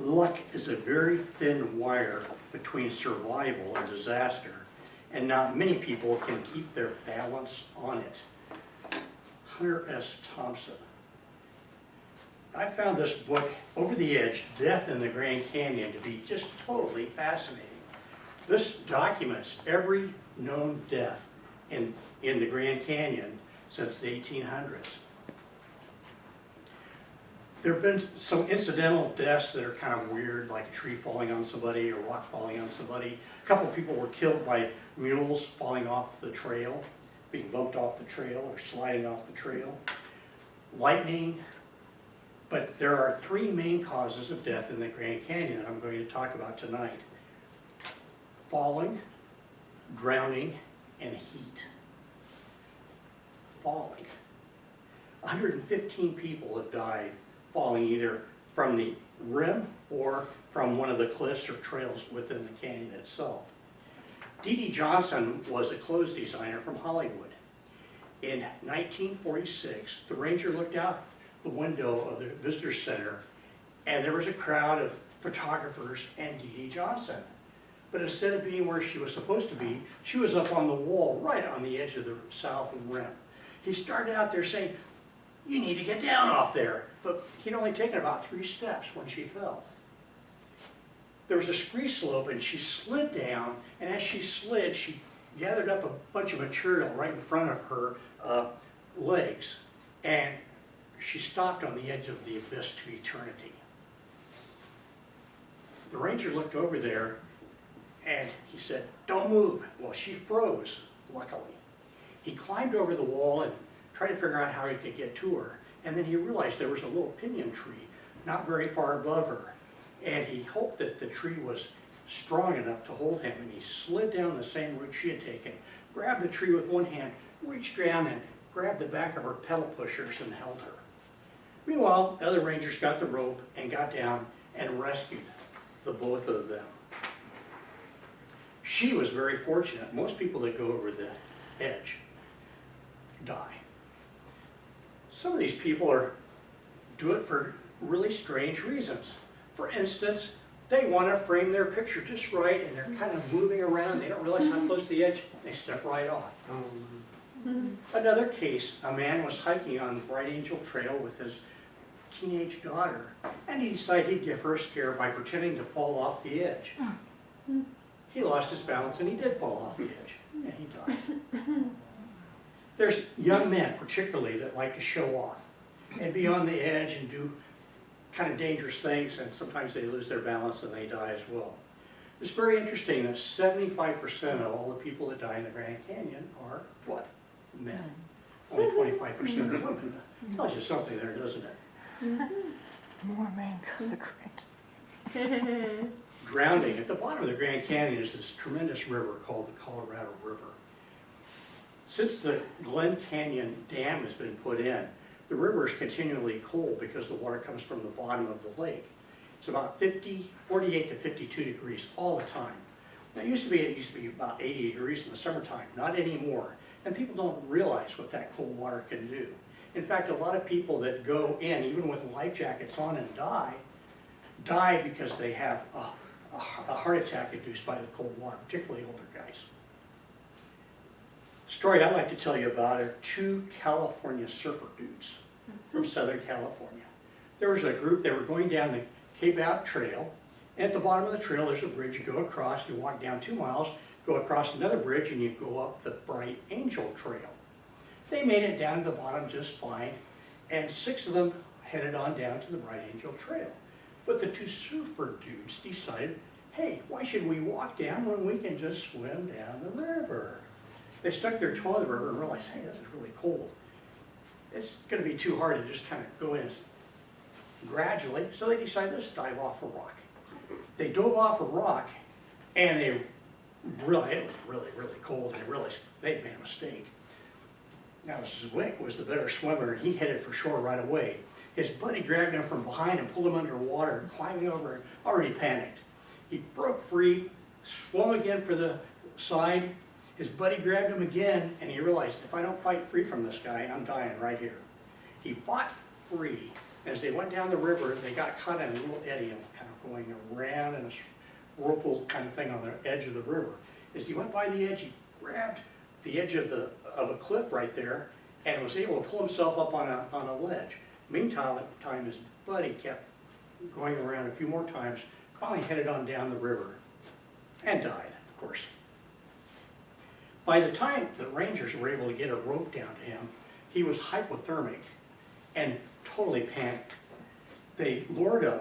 Luck is a very thin wire between survival and disaster, and not many people can keep their balance on it. Hunter S. Thompson. I found this book, Over the Edge, Death in the Grand Canyon, to be just totally fascinating. This documents every known death in the Grand Canyon since the 1800s. There have been some incidental deaths that are kind of weird, like a tree falling on somebody or rock falling on somebody. A couple of people were killed by mules falling off the trail, being bumped off the trail or sliding off the trail. Lightning. But there are three main causes of death in the Grand Canyon that I'm going to talk about tonight: falling, drowning, and heat. Falling. 115 people have died falling either from the rim or from one of the cliffs or trails within the canyon itself. D.D. Johnson was a clothes designer from Hollywood. In 1946, the ranger looked out the window of the visitor center and there was a crowd of photographers and D.D. Johnson. But instead of being where she was supposed to be, she was up on the wall right on the edge of the south rim. He started out there saying, "You need to get down off there." But he'd only taken about 3 steps when she fell. There was a scree slope and she slid down, and as she slid, she gathered up a bunch of material right in front of her legs, and she stopped on the edge of the abyss to eternity. The ranger looked over there and he said, "Don't move." Well, she froze, luckily. He climbed over the wall and tried to figure out how he could get to her. And then he realized there was a little pinyon tree not very far above her. And he hoped that the tree was strong enough to hold him. And he slid down the same route she had taken, grabbed the tree with one hand, reached down and grabbed the back of her pedal pushers and held her. Meanwhile, the other rangers got the rope and got down and rescued the both of them. She was very fortunate. Most people that go over the edge die. Some of these people do it for really strange reasons. For instance, they want to frame their picture just right and they're kind of moving around. They don't realize how close to the edge. They step right off. Another case, a man was hiking on Bright Angel Trail with his teenage daughter, and he decided he'd give her a scare by pretending to fall off the edge. He lost his balance and he did fall off the edge, and he died. There's young men, particularly, that like to show off and be on the edge and do kind of dangerous things, and sometimes they lose their balance and they die as well. It's very interesting that 75% of all the people that die in the Grand Canyon are what? Men. Only 25% are women. Tells you something there, doesn't it? More men go to the Grand. Drowning. At the bottom of the Grand Canyon is this tremendous river called the Colorado River. Since the Glen Canyon Dam has been put in, the river is continually cold because the water comes from the bottom of the lake. It's about 48 to 52 degrees all the time. Now, it used to be about 80 degrees in the summertime, not anymore. And people don't realize what that cold water can do. In fact, a lot of people that go in, even with life jackets on and die because they have a heart attack induced by the cold water, particularly older guys. The story I'd like to tell you about are 2 California surfer dudes from Southern California. There was a group, they were going down the Cape App Trail, and at the bottom of the trail there's a bridge. You go across, you walk down 2 miles, go across another bridge, and you go up the Bright Angel Trail. They made it down to the bottom just fine, and 6 of them headed on down to the Bright Angel Trail. But the 2 surfer dudes decided, hey, why should we walk down when we can just swim down the river? They stuck their toe in the river and realized, hey, this is really cold. It's going to be too hard to just kind of go in gradually, so they decided, let's dive off a rock. They dove off a rock, and it was really cold, and they realized they'd made a mistake. Now, Zwick was the better swimmer, and he headed for shore right away. His buddy grabbed him from behind and pulled him underwater, climbing over, and already panicked. He broke free, swam again for the side. His buddy grabbed him again, and he realized, if I don't fight free from this guy, I'm dying right here. He fought free As they went down the river, they got caught in a little eddy and kind of going around in a whirlpool kind of thing on the edge of the river. As he went by the edge, he grabbed the edge of a cliff right there and was able to pull himself up on a ledge. Meantime, his buddy kept going around a few more times, finally headed on down the river and died, of course. By the time the Rangers were able to get a rope down to him, he was hypothermic and totally panicked. They lured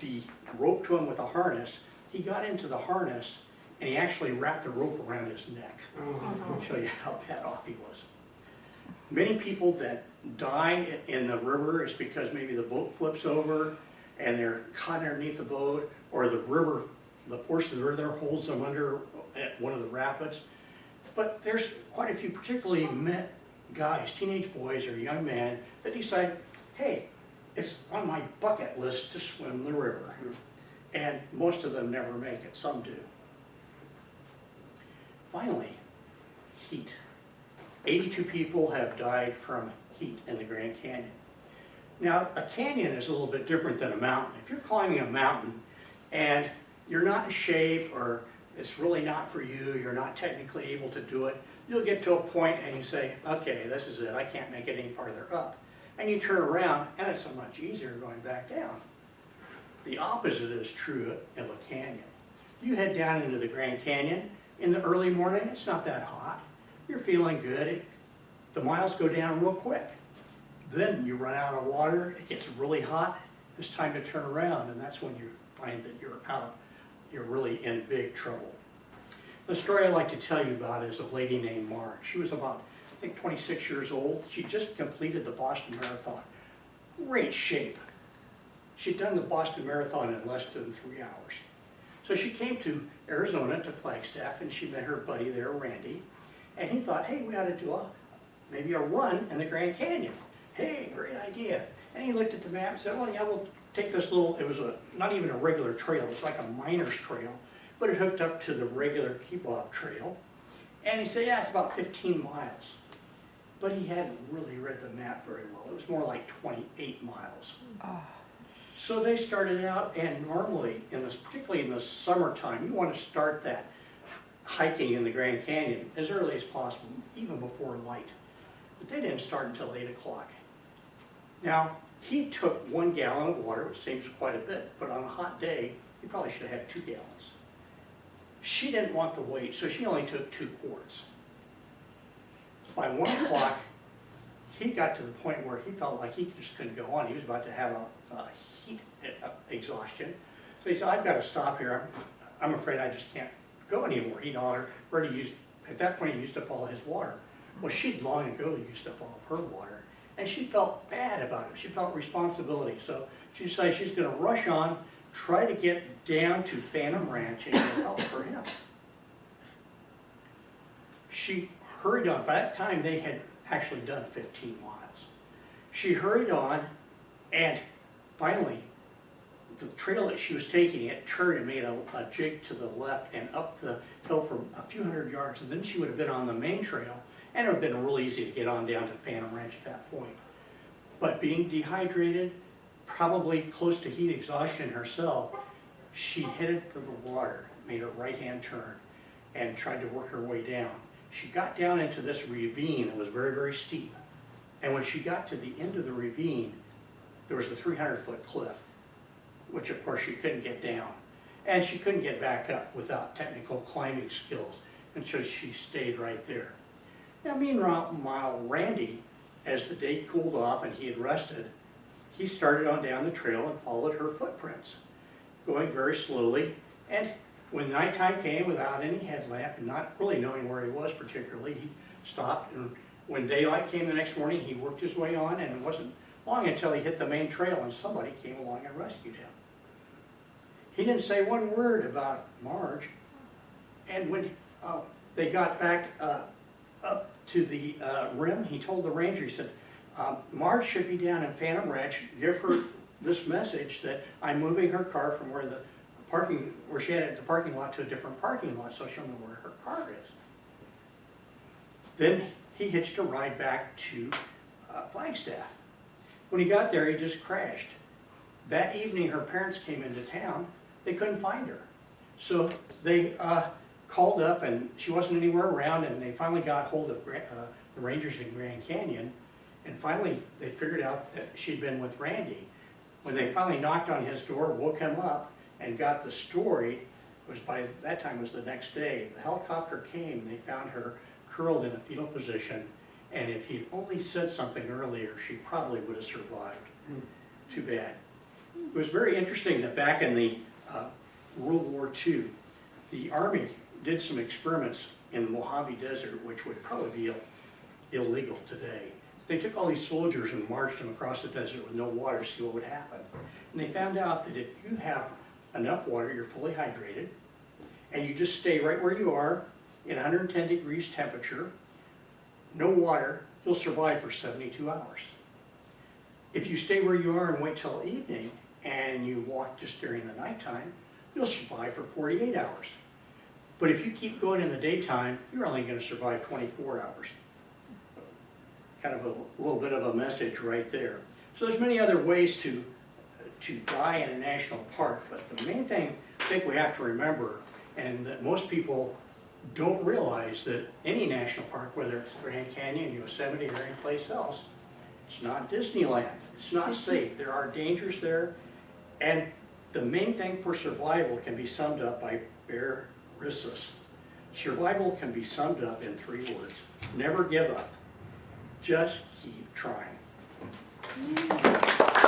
the rope to him with a harness. He got into the harness and he actually wrapped the rope around his neck. I'll show you how bad off he was. Many people that die in the river is because maybe the boat flips over and they're caught underneath the boat, or the river, the force of the river holds them under at one of the rapids. But there's quite a few, particularly guys, teenage boys or young men, that decide, hey, it's on my bucket list to swim the river. And most of them never make it, some do. Finally, heat. 82 people have died from heat in the Grand Canyon. Now, a canyon is a little bit different than a mountain. If you're climbing a mountain and you're not in shape, or it's really not for you, you're not technically able to do it, you'll get to a point and you say, okay, this is it, I can't make it any farther up. And you turn around and it's so much easier going back down. The opposite is true of a canyon. You head down into the Grand Canyon in the early morning, it's not that hot. You're feeling good. The miles go down real quick. Then you run out of water, it gets really hot, it's time to turn around, and that's when you find that you're really in big trouble. The story I'd like to tell you about is a lady named Marge. She was about, I think, 26 years old. She just completed the Boston Marathon. Great shape. She'd done the Boston Marathon in less than 3 hours. So she came to Arizona, to Flagstaff, and she met her buddy there, Randy, and he thought, hey, we ought to do maybe a run in the Grand Canyon. Hey, great idea. And he looked at the map and said, well, yeah, we'll take this little, it was not even a regular trail, it was like a miner's trail, but it hooked up to the regular Kebab Trail. And he said, yeah, it's about 15 miles. But he hadn't really read the map very well. It was more like 28 miles. So they started out, and normally, particularly in the summertime, you want to start that hiking in the Grand Canyon as early as possible, even before light. But they didn't start until 8 o'clock. Now, he took 1 gallon of water, which seems quite a bit, but on a hot day, he probably should have had 2 gallons. She didn't want the weight, so she only took 2 quarts. By 1 o'clock, he got to the point where he felt like he just couldn't go on. He was about to have a heat exhaustion. So he said, I've got to stop here. I'm afraid I just can't go anymore. He'd already used, at that point, he used up all his water. Well, she'd long ago used up all of her water, and she felt bad about it. She felt responsibility. So she decided she's going to rush on, try to get down to Phantom Ranch and get help for him. She hurried on. By that time, they had actually done 15 miles. She hurried on, and finally, the trail that she was taking, it turned and made a jig to the left and up the hill for a few hundred yards, and then she would have been on the main trail, and it would have been real easy to get on down to Phantom Ranch at that point. But being dehydrated, probably close to heat exhaustion herself, she headed for the water, made a right-hand turn, and tried to work her way down. She got down into this ravine that was very, very steep. And when she got to the end of the ravine, there was a 300-foot cliff, which of course she couldn't get down. And she couldn't get back up without technical climbing skills, and so she stayed right there. Now meanwhile, Randy, as the day cooled off and he had rested, he started on down the trail and followed her footprints, going very slowly. And when nighttime came, without any headlamp and not really knowing where he was particularly, he stopped. And when daylight came the next morning, he worked his way on, and it wasn't long until he hit the main trail and somebody came along and rescued him. He didn't say one word about Marge. And when they got back up to the rim, he told the ranger, he said, Marge should be down in Phantom Ranch. Give her this message that I'm moving her car from where she had it at the parking lot to a different parking lot, so she'll know where her car is. Then he hitched a ride back to Flagstaff. When he got there, he just crashed. That evening, her parents came into town. They couldn't find her. So they called up, and she wasn't anywhere around, and they finally got hold of the rangers in Grand Canyon, and finally they figured out that she'd been with Randy. When they finally knocked on his door, woke him up, and got the story, it was by that time was the next day. The helicopter came, and they found her curled in a fetal position, and if he'd only said something earlier, she probably would have survived. Too bad. It was very interesting that back in the World War II, the Army did some experiments in the Mojave Desert, which would probably be illegal today. They took all these soldiers and marched them across the desert with no water to see what would happen. And they found out that if you have enough water, you're fully hydrated, and you just stay right where you are in 110 degrees temperature, no water, you'll survive for 72 hours. If you stay where you are and wait till evening, and you walk just during the nighttime, you'll survive for 48 hours. But if you keep going in the daytime, you're only going to survive 24 hours. Kind of a little bit of a message right there. So there's many other ways to die in a national park, but the main thing I think we have to remember, and that most people don't realize, that any national park, whether it's Grand Canyon, Yosemite, or any place else, it's not Disneyland. It's not safe. There are dangers there. And the main thing for survival can be summed up by Bear Rissos. Survival can be summed up in 3 words. Never give up. Just keep trying.